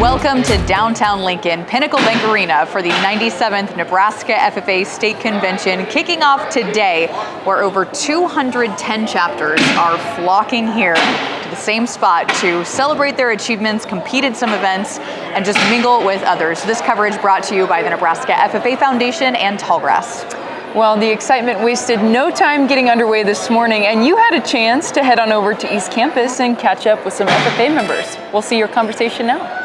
Welcome to downtown Lincoln, Pinnacle Bank Arena for the 97th Nebraska FFA State Convention, kicking off today, where over 210 chapters are flocking here to the same spot to celebrate their achievements, compete in some events, and just mingle with others. This coverage brought to you by the Nebraska FFA Foundation and Tallgrass. Well, the excitement wasted no time getting underway this morning, and you had a chance to head on over to East Campus and catch up with some FFA members. We'll see your conversation now.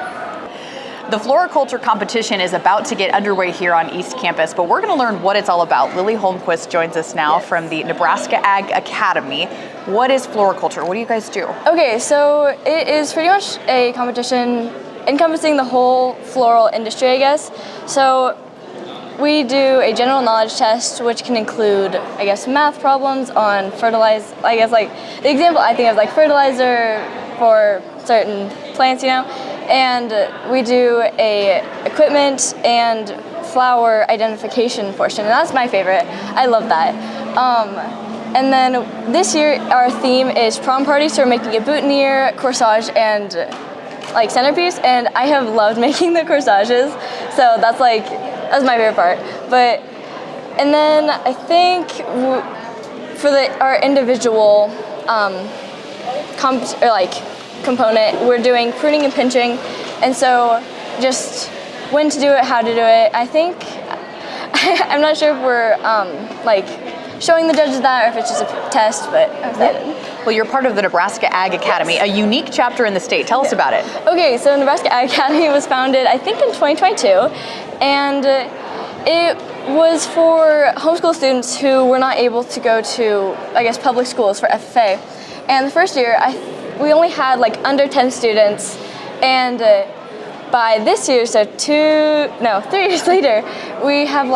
The floriculture competition is about to get underway here on East Campus, but we're going to learn what it's all about. Lily Holmquist joins us now from the Nebraska Ag Academy. What is floriculture? What do you guys do? Okay, so it is pretty much a competition encompassing the whole floral industry, I guess. So we do a general knowledge test, which can include, I guess, math problems on fertilizer. I guess, like, the example I think of, like, fertilizer for certain plants, you know? And we do a equipment and flower identification portion, and that's my favorite. I love that. And then this year, our theme is prom party, so we're making a boutonniere, corsage, and like centerpiece, and I have loved making the corsages, so that's my favorite part. But, and then I think for our individual component, we're doing pruning and pinching, and so just when to do it, how to do it. I think, I'm not sure if we're showing the judges that or if it's just a test, but I'm excited. Well, you're part of the Nebraska Ag Academy, a unique chapter in the state. Tell us about it. Okay, so Nebraska Ag Academy was founded, I think, in 2022, and it was for homeschool students who were not able to go to, I guess, public schools for FFA. And the first year, we only had under 10 students, and by this year, so 3 years later, we have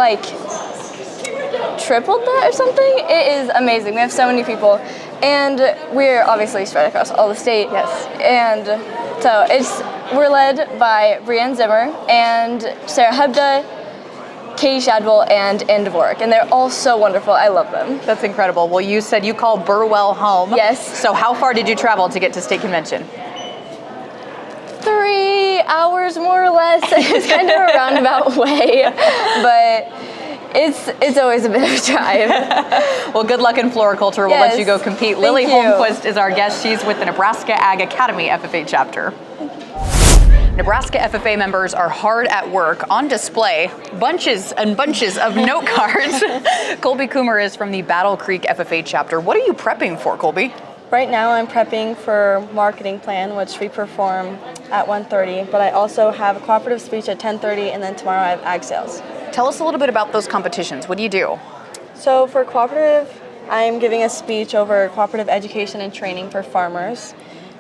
tripled that or something. It is amazing. We have so many people, and we're obviously spread across all the state. Yes. And so we're led by Brianne Zimmer and Sarah Hebda, Katie Shadwell, and Ann Dvorak, and they're all so wonderful. I love them. That's incredible. Well, you said you call Burwell home. Yes. So how far did you travel to get to state convention? 3 hours, more or less. It's kind of a roundabout way, but it's always a bit of a drive. Well, good luck in floriculture. We'll let you go compete. Lily Holmquist is our guest. She's with the Nebraska Ag Academy FFA chapter. Nebraska FFA members are hard at work. On display, bunches and bunches of note cards. Colby Coomer is from the Battle Creek FFA chapter. What are you prepping for, Colby? Right now I'm prepping for marketing plan, which we perform at 1:30, but I also have a cooperative speech at 10:30, and then tomorrow I have ag sales. Tell us a little bit about those competitions. What do you do? So for cooperative, I'm giving a speech over cooperative education and training for farmers.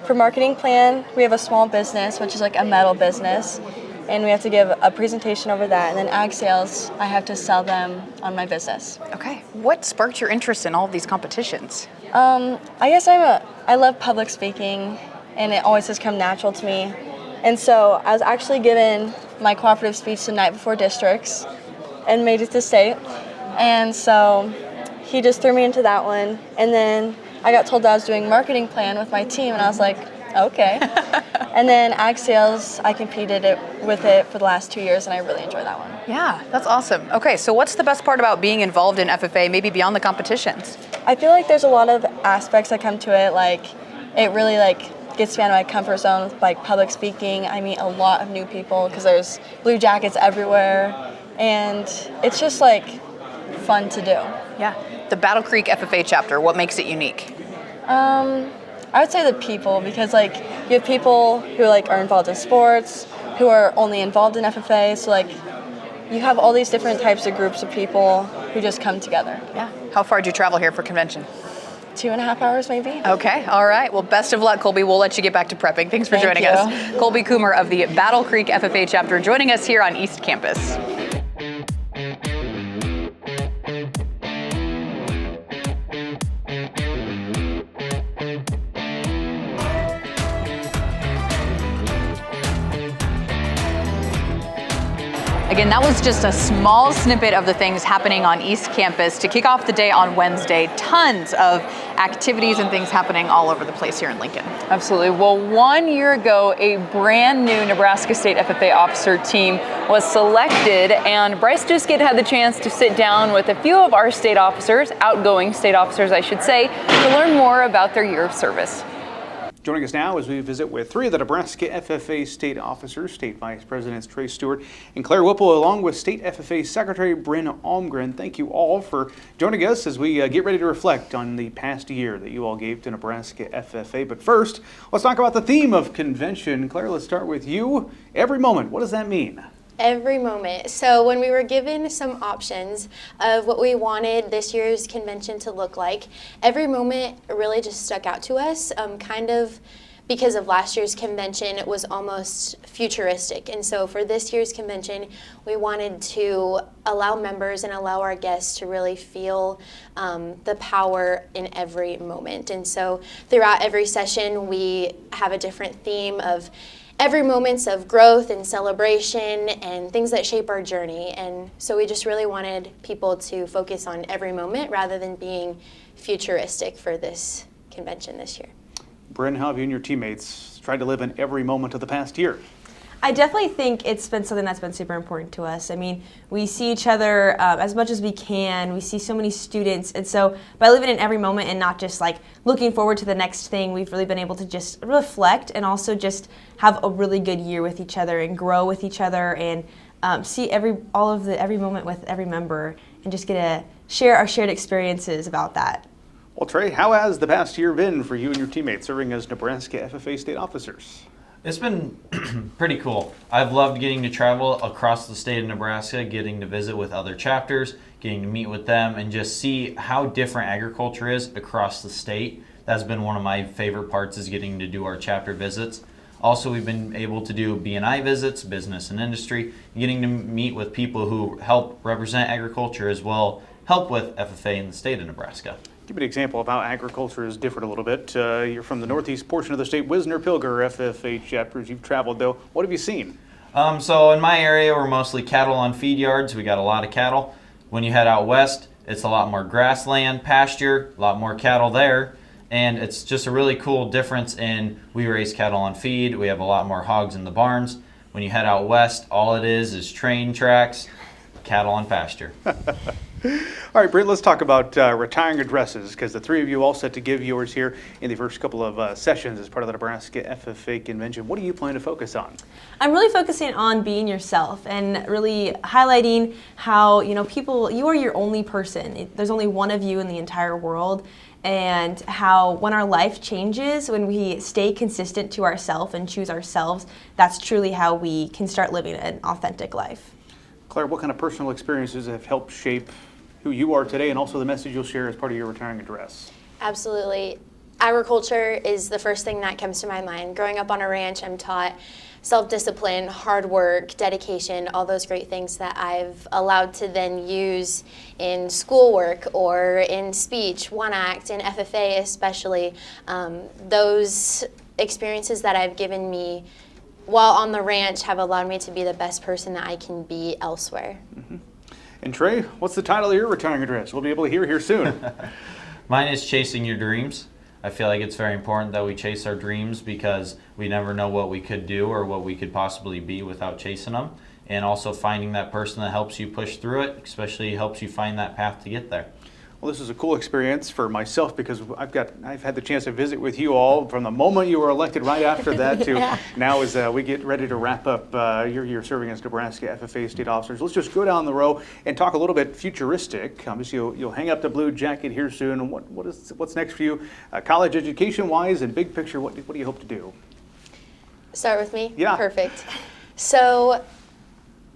For marketing plan, we have a small business, which is like a metal business, and we have to give a presentation over that. And then ag sales, I have to sell them on my business. Okay. What sparked your interest in all of these competitions? I guess I love public speaking, and it always has come natural to me. And so I was actually given my cooperative speech the night before districts and made it to state. And so he just threw me into that one. And then I got told that I was doing marketing plan with my team, and I was like, okay. And then ag sales, I competed with it for the last 2 years, and I really enjoyed that one. Yeah, that's awesome. Okay, so what's the best part about being involved in FFA, maybe beyond the competitions? I feel like there's a lot of aspects that come to it. It really gets me out of my comfort zone with public speaking. I meet a lot of new people because there's blue jackets everywhere, and it's just fun to do. Yeah. The Battle Creek FFA chapter, what makes it unique? I would say the people, because you have people who are involved in sports, who are only involved in FFA, so you have all these different types of groups of people who just come together. Yeah. How far did you travel here for convention? 2.5 hours maybe. Okay, all right. Well, best of luck, Colby. We'll let you get back to prepping. Thanks for joining us. Colby Coomer of the Battle Creek FFA chapter joining us here on East Campus. Again, that was just a small snippet of the things happening on East Campus to kick off the day on Wednesday. Tons of activities and things happening all over the place here in Lincoln. Absolutely. Well, 1 year ago, a brand new Nebraska State FFA officer team was selected, and Bryce Duskett had the chance to sit down with a few of our state officers, outgoing state officers, I should say, to learn more about their year of service. Joining us now as we visit with three of the Nebraska FFA state officers, State Vice Presidents Trey Stewart and Claire Whipple, along with State FFA Secretary Bryn Almgren. Thank you all for joining us as we get ready to reflect on the past year that you all gave to Nebraska FFA. But first, let's talk about the theme of convention. Claire, let's start with you. Every moment, what does that mean? Every moment. So when we were given some options of what we wanted this year's convention to look like, every moment really just stuck out to us, kind of because of last year's convention. It was almost futuristic. And so for this year's convention, we wanted to allow members and allow our guests to really feel the power in every moment. And so throughout every session, we have a different theme of every moments of growth and celebration and things that shape our journey. And so we just really wanted people to focus on every moment rather than being futuristic for this convention this year. Bryn, how have you and your teammates tried to live in every moment of the past year? I definitely think it's been something that's been super important to us. I mean, we see each other as much as we can. We see so many students. And so by living in every moment and not just like looking forward to the next thing, we've really been able to just reflect and also just have a really good year with each other and grow with each other and see every moment with every member and just get to share our shared experiences about that. Well, Trey, how has the past year been for you and your teammates serving as Nebraska FFA state officers? It's been pretty cool. I've loved getting to travel across the state of Nebraska, getting to visit with other chapters, getting to meet with them, and just see how different agriculture is across the state. That's been one of my favorite parts, is getting to do our chapter visits. Also, we've been able to do B&I visits, business and industry, getting to meet with people who help represent agriculture as well, help with FFA in the state of Nebraska. Give me an example of how agriculture is different a little bit. You're from the northeast portion of the state, Wisner-Pilger FFA chapters. You've traveled though. What have you seen? So in my area, we're mostly cattle on feed yards. We got a lot of cattle. When you head out west, it's a lot more grassland, pasture, a lot more cattle there. And it's just a really cool difference in we raise cattle on feed. We have a lot more hogs in the barns. When you head out west, all it is train tracks, cattle on pasture. All right, Britt, let's talk about retiring addresses, because the three of you all set to give yours here in the first couple of sessions as part of the Nebraska FFA convention. What do you plan to focus on? I'm really focusing on being yourself and really highlighting how, people, you are your only person. There's only one of you in the entire world. And how when our life changes, when we stay consistent to ourselves and choose ourselves, that's truly how we can start living an authentic life. Claire, what kind of personal experiences have helped shape who you are today and also the message you'll share as part of your retiring address? Absolutely. Agriculture is the first thing that comes to my mind. Growing up on a ranch, I'm taught self-discipline, hard work, dedication, all those great things that I've allowed to then use in schoolwork or in speech, one act, in FFA especially. Those experiences that I've given me while on the ranch have allowed me to be the best person that I can be elsewhere. Mm-hmm. And Trey, what's the title of your retiring address? We'll be able to hear here soon. Mine is Chasing Your Dreams. I feel like it's very important that we chase our dreams because we never know what we could do or what we could possibly be without chasing them. And also finding that person that helps you push through it, especially helps you find that path to get there. Well, this is a cool experience for myself because I've had the chance to visit with you all from the moment you were elected right after that to now as we get ready to wrap up your serving as Nebraska FFA state officers. Let's just go down the row and talk a little bit futuristic. You'll hang up the blue jacket here soon. And what's next for you, college education wise and big picture? What do you hope to do? Start with me? Yeah. Perfect. So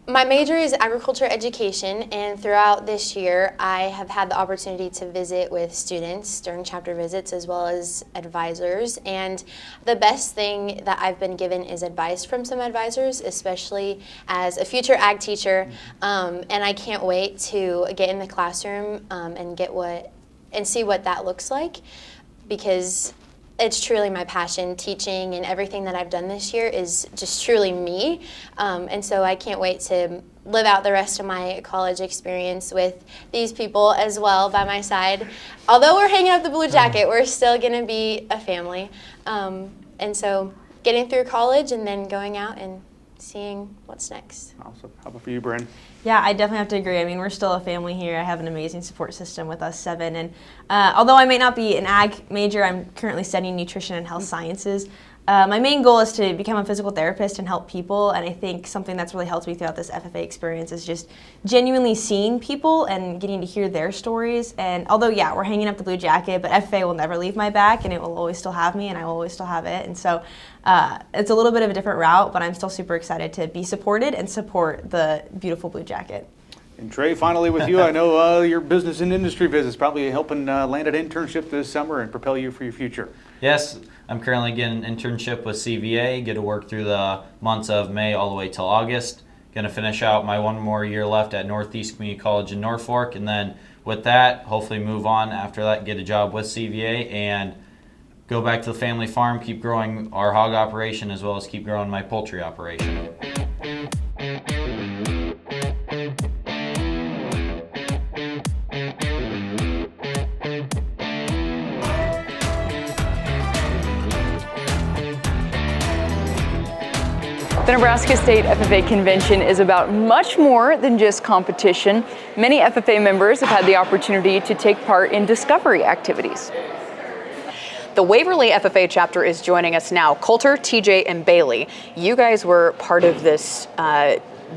my major is agriculture education, and throughout this year I have had the opportunity to visit with students during chapter visits as well as advisors, and the best thing that I've been given is advice from some advisors, especially as a future ag teacher, and I can't wait to get in the classroom and see what that looks like, because it's truly my passion. Teaching and everything that I've done this year is just truly me. And so I can't wait to live out the rest of my college experience with these people as well by my side. Although we're hanging up the blue jacket, we're still going to be a family. And so getting through college and then going out and seeing what's next. Awesome. How about for you, Bryn? Yeah, I definitely have to agree. I mean, we're still a family here. I have an amazing support system with us 7. And although I may not be an ag major, I'm currently studying nutrition and health sciences. My main goal is to become a physical therapist and help people, and I think something that's really helped me throughout this FFA experience is just genuinely seeing people and getting to hear their stories. And although, yeah, we're hanging up the blue jacket, but FFA will never leave my back, and it will always still have me, and I will always still have it. And so it's a little bit of a different route, but I'm still super excited to be supported and support the beautiful blue jacket. And Trey, finally with you, I know your business and industry visits probably helping land an internship this summer and propel you for your future. Yes, I'm currently getting an internship with CVA, get to work through the months of May all the way till August. Going to finish out my 1 more year left at Northeast Community College in Norfolk, and then with that, hopefully move on after that, get a job with CVA, and go back to the family farm, keep growing our hog operation as well as keep growing my poultry operation. The Nebraska State FFA Convention is about much more than just competition. Many FFA members have had the opportunity to take part in discovery activities. The Waverly FFA chapter is joining us now. Coulter, TJ, and Bailey, you guys were part of this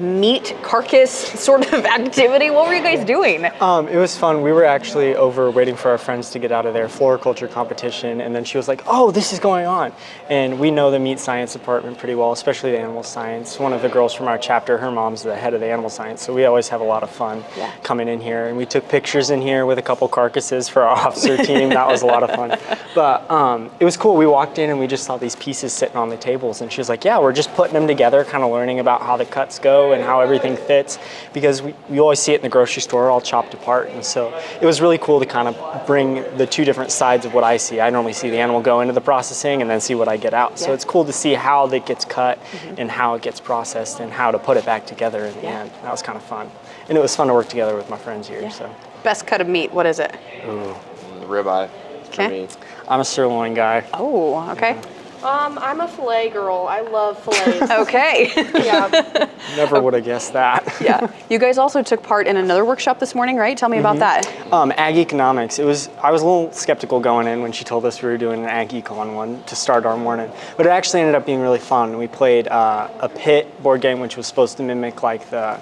meat carcass sort of activity. What were you guys doing? It was fun. We were actually over waiting for our friends to get out of their floriculture competition, and then she was like, oh, this is going on. And we know the meat science department pretty well, especially the animal science. One of the girls from our chapter, her mom's the head of the animal science, so we always have a lot of fun coming in here. And we took pictures in here with a couple carcasses for our officer team. That was a lot of fun. But it was cool. We walked in and we just saw these pieces sitting on the tables, and she was like, yeah, we're just putting them together, kind of learning about how the cuts go and how everything fits, because we always see it in the grocery store all chopped apart. And so it was really cool to kind of bring the two different sides of what I see. I normally see the animal go into the processing and then see what I get out. So it's cool to see how it gets cut and how it gets processed and how to put it back together in the end. That was kind of fun. And it was fun to work together with my friends here. So Best cut of meat, what is it? Ooh. The ribeye for me. I'm a sirloin guy. Oh, okay. I'm a filet girl. I love fillets. Okay. Yeah. Never would have guessed that. Yeah. You guys also took part in another workshop this morning, right? Tell me about that. Ag economics. I was a little skeptical going in when she told us we were doing an ag econ one to start our morning, but it actually ended up being really fun. We played a pit board game, which was supposed to mimic like the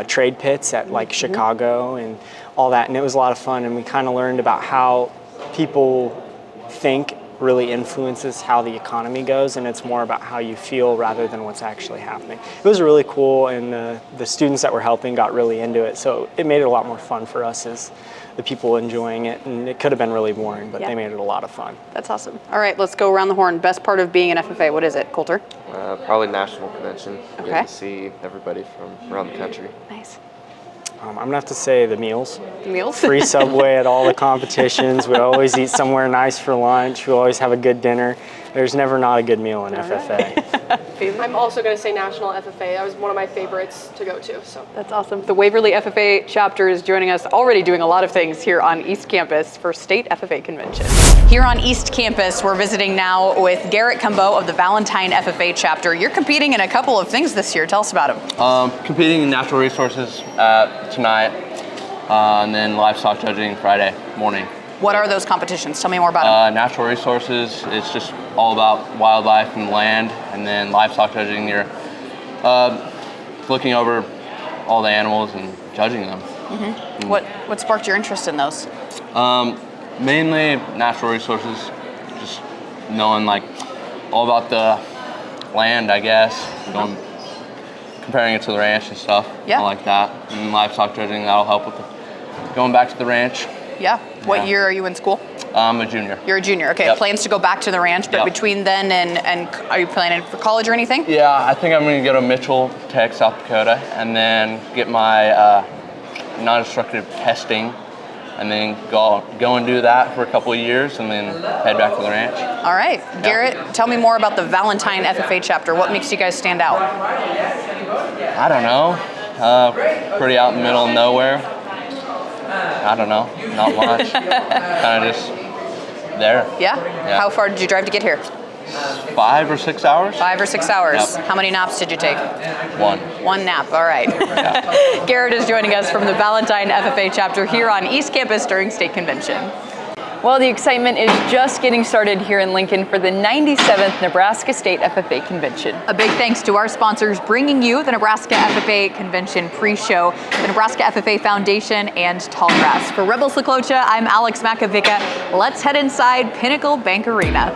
trade pits at like Chicago and all that, and it was a lot of fun. And we kind of learned about how people think really influences how the economy goes, and it's more about how you feel rather than what's actually happening. It was really cool, and the students that were helping got really into it, so it made it a lot more fun for us as the people enjoying it, and it could have been really boring, but they made it a lot of fun. That's awesome. All right, let's go around the horn. Best part of being an FFA, what is it, Coulter? Probably national convention. Okay. Getting to see everybody from around the country. Nice. I'm gonna have to say the meals. The meals? Free Subway at all the competitions. We always eat somewhere nice for lunch. We always have a good dinner. There's never not a good meal in FFA. I'm also going to say National FFA. That was one of my favorites to go to. So That's awesome. The Waverly FFA chapter is joining us, already doing a lot of things here on East Campus for State FFA Convention. Here on East Campus, we're visiting now with Garrett Cumbo of the Valentine FFA chapter. You're competing in a couple of things this year. Tell us about them. Competing in natural resources tonight, and then livestock judging Friday morning. What are those competitions? Tell me more about them. Natural resources, it's just all about wildlife and land, and then livestock judging, you're looking over all the animals and judging them. What sparked your interest in those? Mainly natural resources, just knowing like all about the land, I guess, comparing it to the ranch and stuff, like that. And livestock judging, that'll help with going back to the ranch. Yeah. What year are you in school? I'm a junior. You're a junior. Okay. Yep. Plans to go back to the ranch, but between then and are you planning for college or anything? Yeah, I think I'm going to go to Mitchell Tech, South Dakota, and then get my non-destructive testing and then go and do that for a couple of years, and then head back to the ranch. All right, Garrett, tell me more about the Valentine FFA chapter. What makes you guys stand out? I don't know. Pretty out in the middle of nowhere. I don't know. Not much. Kind of just there. Yeah? How far did you drive to get here? 5 or 6 hours. 5 or 6 hours. Yep. How many naps did you take? 1. 1 nap, all right. Garrett is joining us from the Valentine FFA chapter here on East Campus during state convention. Well, the excitement is just getting started here in Lincoln for the 97th Nebraska State FFA Convention. A big thanks to our sponsors bringing you the Nebraska FFA Convention pre-show, the Nebraska FFA Foundation, and Tallgrass. For Rebel Seclocha, I'm Alex Makovica. Let's head inside Pinnacle Bank Arena.